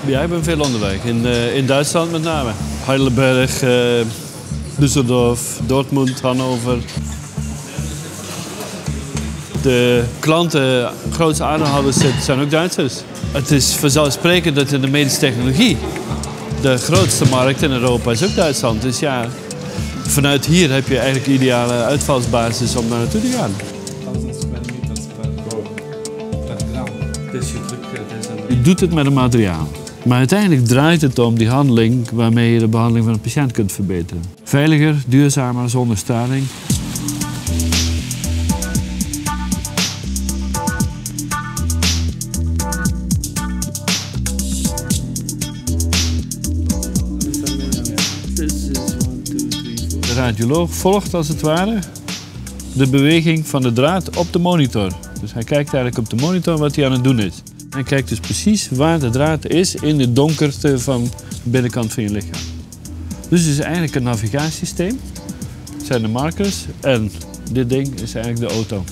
Ja, ik ben veel onderweg. In Duitsland met name. Heidelberg, Düsseldorf, Dortmund, Hannover. De klanten, grootste aandeelhouders zijn ook Duitsers. Het is vanzelfsprekend dat in de medische technologie de grootste markt in Europa is ook Duitsland. Dus ja, vanuit hier heb je eigenlijk de ideale uitvalsbasis om daar naartoe te gaan. Je doet het met een materiaal. Maar uiteindelijk draait het om die handeling waarmee je de behandeling van een patiënt kunt verbeteren. Veiliger, duurzamer, zonder straling. De radioloog volgt als het ware de beweging van de draad op de monitor. Dus hij kijkt eigenlijk op de monitor wat hij aan het doen is. Hij kijkt dus precies waar de draad is in de donkerte van de binnenkant van je lichaam. Dus het is eigenlijk een navigatiesysteem. Het zijn de markers en dit ding is eigenlijk de auto.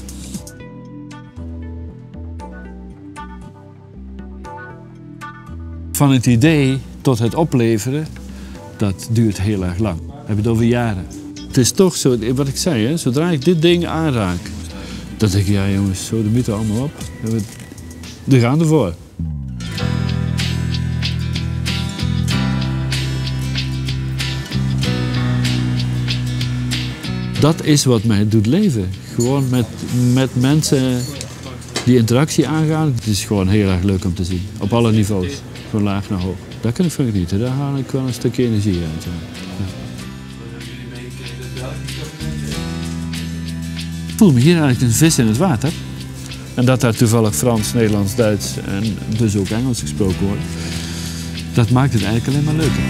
Van het idee tot het opleveren, dat duurt heel erg lang. We hebben het over jaren. Het is toch zo, wat ik zei, hè, zodra ik dit ding aanraak, dan denk ik, ja jongens, zo de mythe allemaal op. We gaan ervoor. Dat is wat mij doet leven. Gewoon met mensen die interactie aangaan. Het is gewoon heel erg leuk om te zien. Op alle niveaus. Van laag naar hoog. Dat kan ik van genieten. Daar haal ik wel een stukje energie uit. Ja. Ik voel me hier eigenlijk een vis in het water. En dat daar toevallig Frans, Nederlands, Duits en dus ook Engels gesproken wordt. Dat maakt het eigenlijk alleen maar leuker.